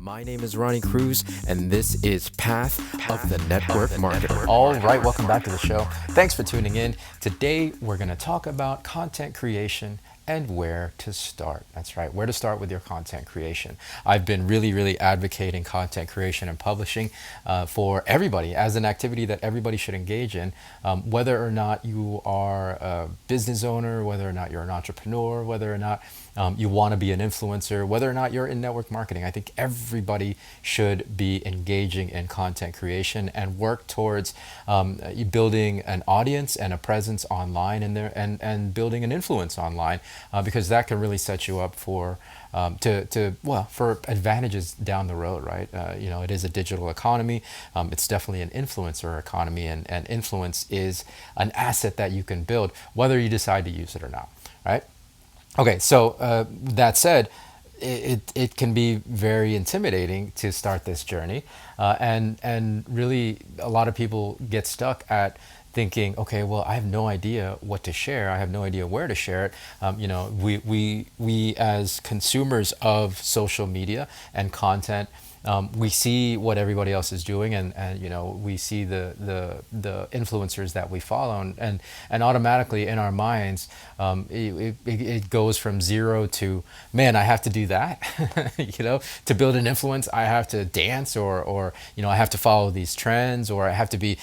My name is Ronnie Cruz, and this is Path of the Network Marketer. All right, welcome back to the show. Thanks for tuning in. Today, we're going to talk about content creation and where to start. That's right, where to start with your content creation. I've been really advocating content creation and publishing for everybody as an activity that everybody should engage in, whether or not you are a business owner, whether or not you're an entrepreneur, whether or not you want to be an influencer, whether or not you're in network marketing. I think everybody should be engaging in content creation and work towards building an audience and a presence online and building an influence online, because that can really set you up for for advantages down the road, right? It is a digital economy. It's definitely an influencer economy, and influence is an asset that you can build, whether you decide to use it or not, right? Okay, so that said, it can be very intimidating to start this journey, and really a lot of people get stuck at thinking, okay, well, I have no idea what to share. I have no idea where to share it. We as consumers of social media and content, we see what everybody else is doing, and we see the influencers that we follow, and automatically in our minds, it goes from zero to, man, I have to do that. To build an influence, I have to dance, or I have to follow these trends, or I have to be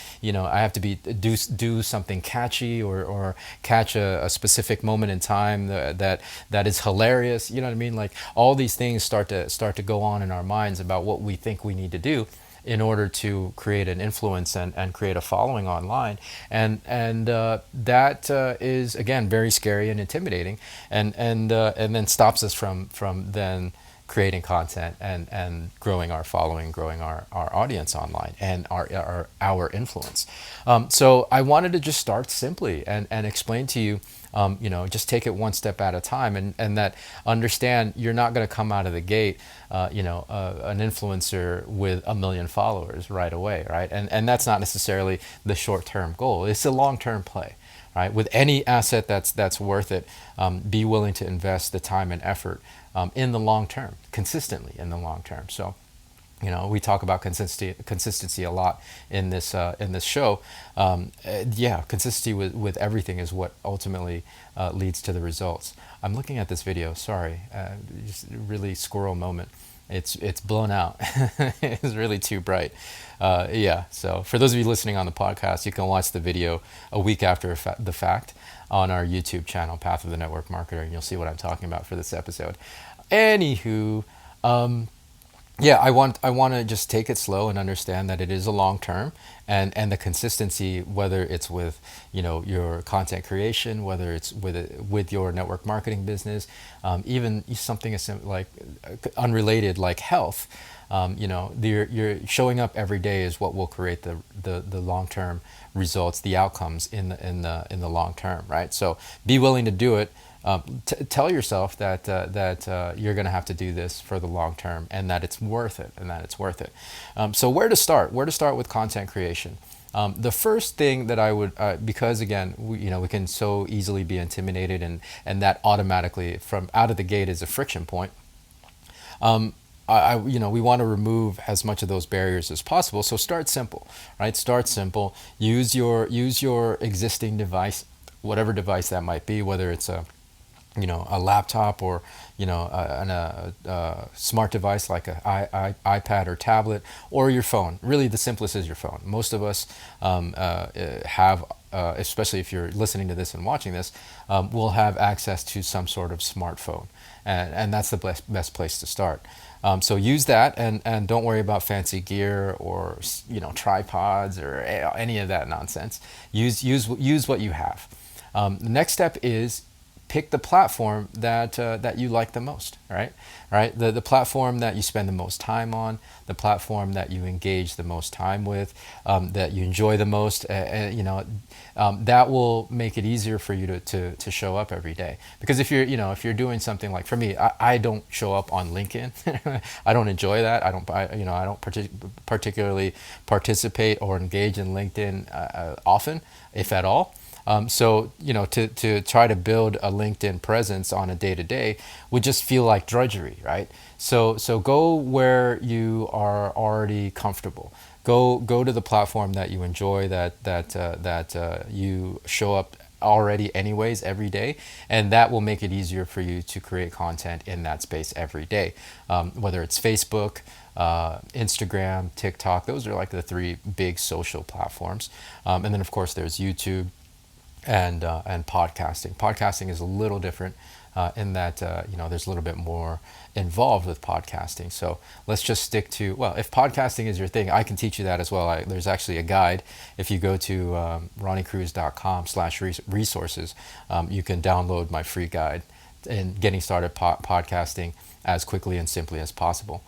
do something catchy, or catch a specific moment in time that is hilarious. You know what I mean? Like, all these things start to go on in our minds about what we think we need to do in order to create an influence and create a following online, and that is, again, very scary and intimidating, and then stops us from then creating content and growing our following, growing our audience online, and our influence. So I wanted to just start simply and explain to you, just take it one step at a time, and that understand you're not going to come out of the gate, an influencer with 1 million followers right away, right? And that's not necessarily the short-term goal. It's a long-term play, right? With any asset that's worth it, be willing to invest the time and effort in the long term, consistently in the long term. So, we talk about consistency a lot in this show. Consistency with everything is what ultimately leads to the results. I'm looking at this video. Sorry, just a really squirrel moment. It's blown out. It's really too bright. So for those of you listening on the podcast, you can watch the video a week after the fact on our YouTube channel, Path of the Network Marketer, and you'll see what I'm talking about for this episode. Anywho, I want to just take it slow and understand that it is a long term, and the consistency, whether it's with your content creation, whether it's with your network marketing business, even something as like unrelated like health. You're showing up every day is what will create the long term results, the outcomes in the long term, right? So be willing to do it. Tell yourself that you're going to have to do this for the long term, and that it's worth it, So where to start? Where to start with content creation? The first thing that I would, because again, we can so easily be intimidated, and that automatically from out of the gate is a friction point. We want to remove as much of those barriers as possible. So start simple, right? Start simple. Use your existing device, whatever device that might be, whether it's a laptop, or a smart device like a iPad or tablet, or your phone. Really, the simplest is your phone. Most of us have, especially if you're listening to this and watching this, will have access to some sort of smartphone, and that's the best place to start. So use that, and don't worry about fancy gear or tripods or any of that nonsense. Use what you have. The next step is pick the platform that you like the most, right? The platform that you spend the most time on, the platform that you engage the most time with, that you enjoy the most. That will make it easier for you to show up every day. Because if you're doing something like, for me, I don't show up on LinkedIn. I don't enjoy that. I don't particularly participate or engage in LinkedIn often, if at all. So, to try to build a LinkedIn presence on a day to day would just feel like drudgery, right? So go where you are already comfortable. Go to the platform that you enjoy, that you show up already anyways every day, and that will make it easier for you to create content in that space every day. Whether it's Facebook, Instagram, TikTok, those are like the three big social platforms. And then of course there's YouTube and podcasting. Podcasting is a little different in that there's a little bit more involved with podcasting. So let's just stick to, well, if podcasting is your thing, I can teach you that as well. There's actually a guide. If you go to ronniecruz.com/resources, you can download my free guide in getting started podcasting as quickly and simply as possible.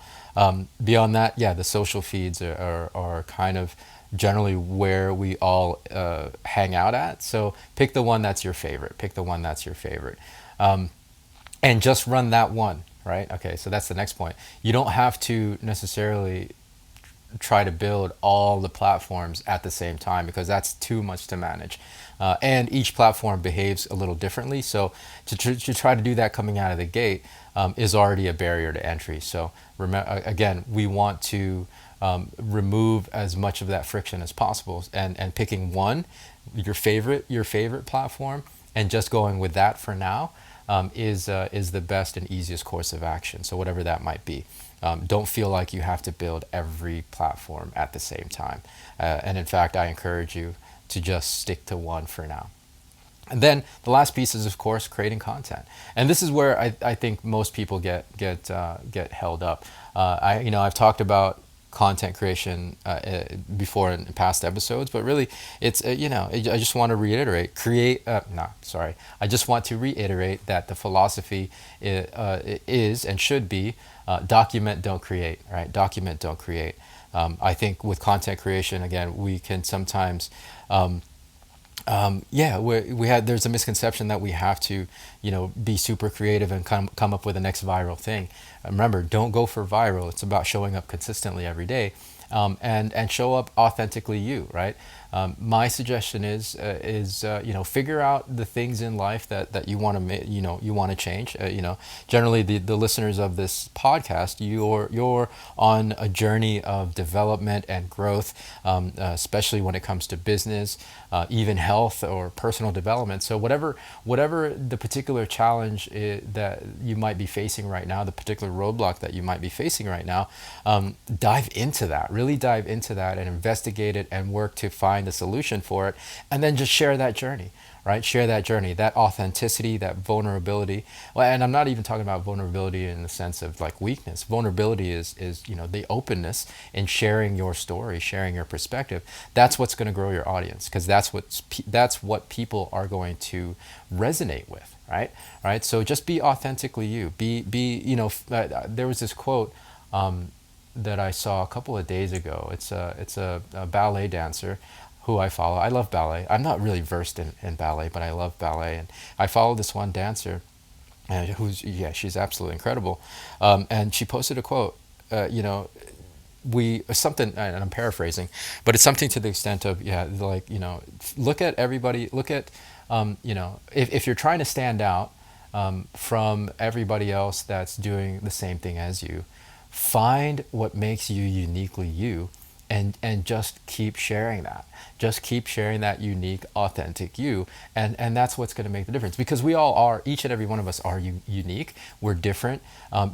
Beyond that, yeah, the social feeds are kind of generally where we all hang out at. So pick the one that's your favorite. Pick the one that's your favorite. And just run that one, right? Okay, so that's the next point. You don't have to necessarily try to build all the platforms at the same time, because that's too much to manage. And each platform behaves a little differently. So to try to do that coming out of the gate is already a barrier to entry. So again, we want to remove as much of that friction as possible, and picking one, your favorite platform, and just going with that for now is the best and easiest course of action. So whatever that might be. Don't feel like you have to build every platform at the same time. And in fact, I encourage you to just stick to one for now. And then the last piece is, of course, creating content. And this is where I think most people get held up. I've talked about content creation before in past episodes, but really it's I just want to reiterate I just want to reiterate that the philosophy is and should be document, don't create, right? Document, don't create. I think with content creation, again, we can sometimes there's a misconception that we have to, be super creative and come up with the next viral thing. Remember, don't go for viral. It's about showing up consistently every day, and show up authentically you, right? My suggestion is figure out the things in life that you want to you want to change. Generally the listeners of this podcast, you're on a journey of development and growth, especially when it comes to business, even health or personal development. So whatever the particular challenge that you might be facing right now, the particular roadblock that you might be facing right now, dive into that. Really dive into that and investigate it and work to find a solution for it, and then just share that journey, right? Share that journey, that authenticity, that vulnerability. Well, and I'm not even talking about vulnerability in the sense of like weakness. Vulnerability is the openness in sharing your story, sharing your perspective. That's what's going to grow your audience, because that's what people are going to resonate with, right? Right. So just be authentically you. There was this quote that I saw a couple of days ago. It's a ballet dancer who I follow. I love ballet. I'm not really versed in ballet, but I love ballet, and I follow this one dancer, she's absolutely incredible. And she posted a quote. Something, and I'm paraphrasing, but it's something to the extent of look at everybody. Look at if you're trying to stand out from everybody else that's doing the same thing as you, find what makes you uniquely you, and just keep sharing that. Just keep sharing that unique, authentic you, and that's what's going to make the difference. Because we all are, each and every one of us are unique. We're different.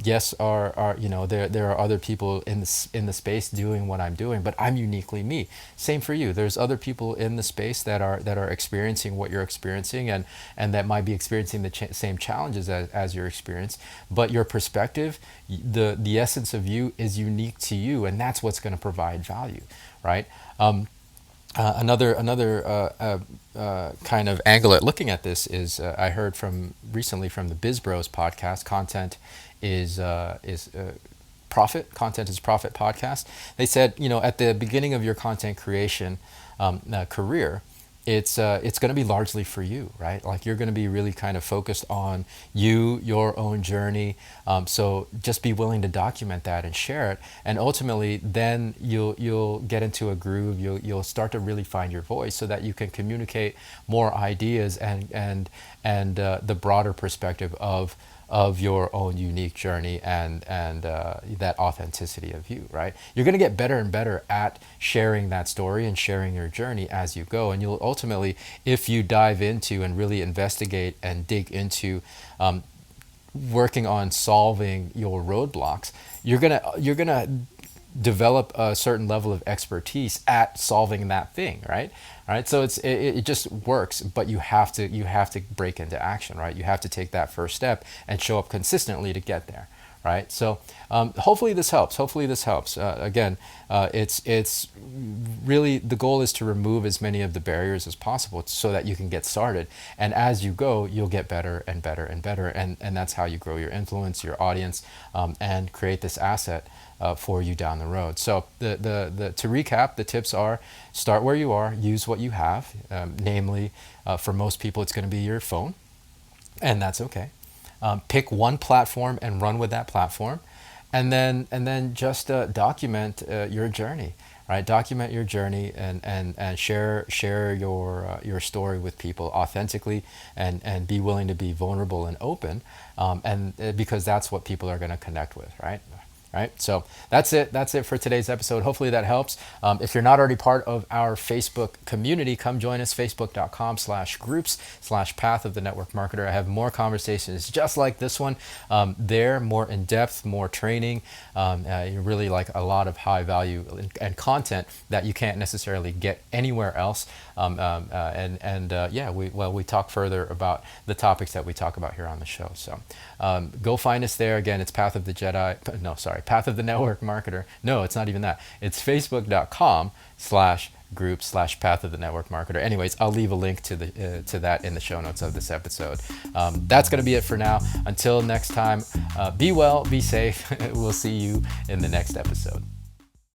Yes, there are other people in the space doing what I'm doing, but I'm uniquely me. Same for you. There's other people in the space that are experiencing what you're experiencing, and that might be experiencing the same challenges as your experience. But your perspective, the essence of you is unique to you, and that's what's going to provide value, right? Another kind of angle at looking at this is I heard recently from the Biz Bros podcast. Content is profit. Content is profit podcast. They said, at the beginning of your content creation career, it's going to be largely for you, right? Like you're going to be really kind of focused on you, your own journey. So just be willing to document that and share it, and ultimately, then you'll get into a groove. You'll start to really find your voice, so that you can communicate more ideas and the broader perspective of your own unique journey and that authenticity of you, right? You're going to get better and better at sharing that story and sharing your journey as you go. And you'll ultimately, if you dive into and really investigate and dig into working on solving your roadblocks, you're gonna develop a certain level of expertise at solving that thing, right? Right. So it just works, but you have to break into action, right? You have to take that first step and show up consistently to get there, right? So hopefully this helps. Again, it's really, the goal is to remove as many of the barriers as possible so that you can get started. And as you go, you'll get better and better and better, and that's how you grow your influence, your audience, and create this asset for you down the road. So to recap, the tips are: start where you are, use what you have. Namely, for most people, it's going to be your phone, and that's okay. Pick one platform and run with that platform, and then just document your journey. Right, document your journey and share your story with people authentically, and be willing to be vulnerable and open, and because that's what people are going to connect with, right? Right. So that's it for today's episode. Hopefully that helps. If you're not already part of our Facebook community, come join us, facebook.com/groups/path of the network marketer. I have more conversations just like this one there, more in depth, more training, really like a lot of high value and content that you can't necessarily get anywhere else. We talk further about the topics that we talk about here on the show. So go find us there. Again, it's Path of the Network Marketer. No, it's not even that. It's facebook.com/group/Path of the Network Marketer. Anyways, I'll leave a link to that in the show notes of this episode. That's going to be it for now. Until next time, be well, be safe. We'll see you in the next episode.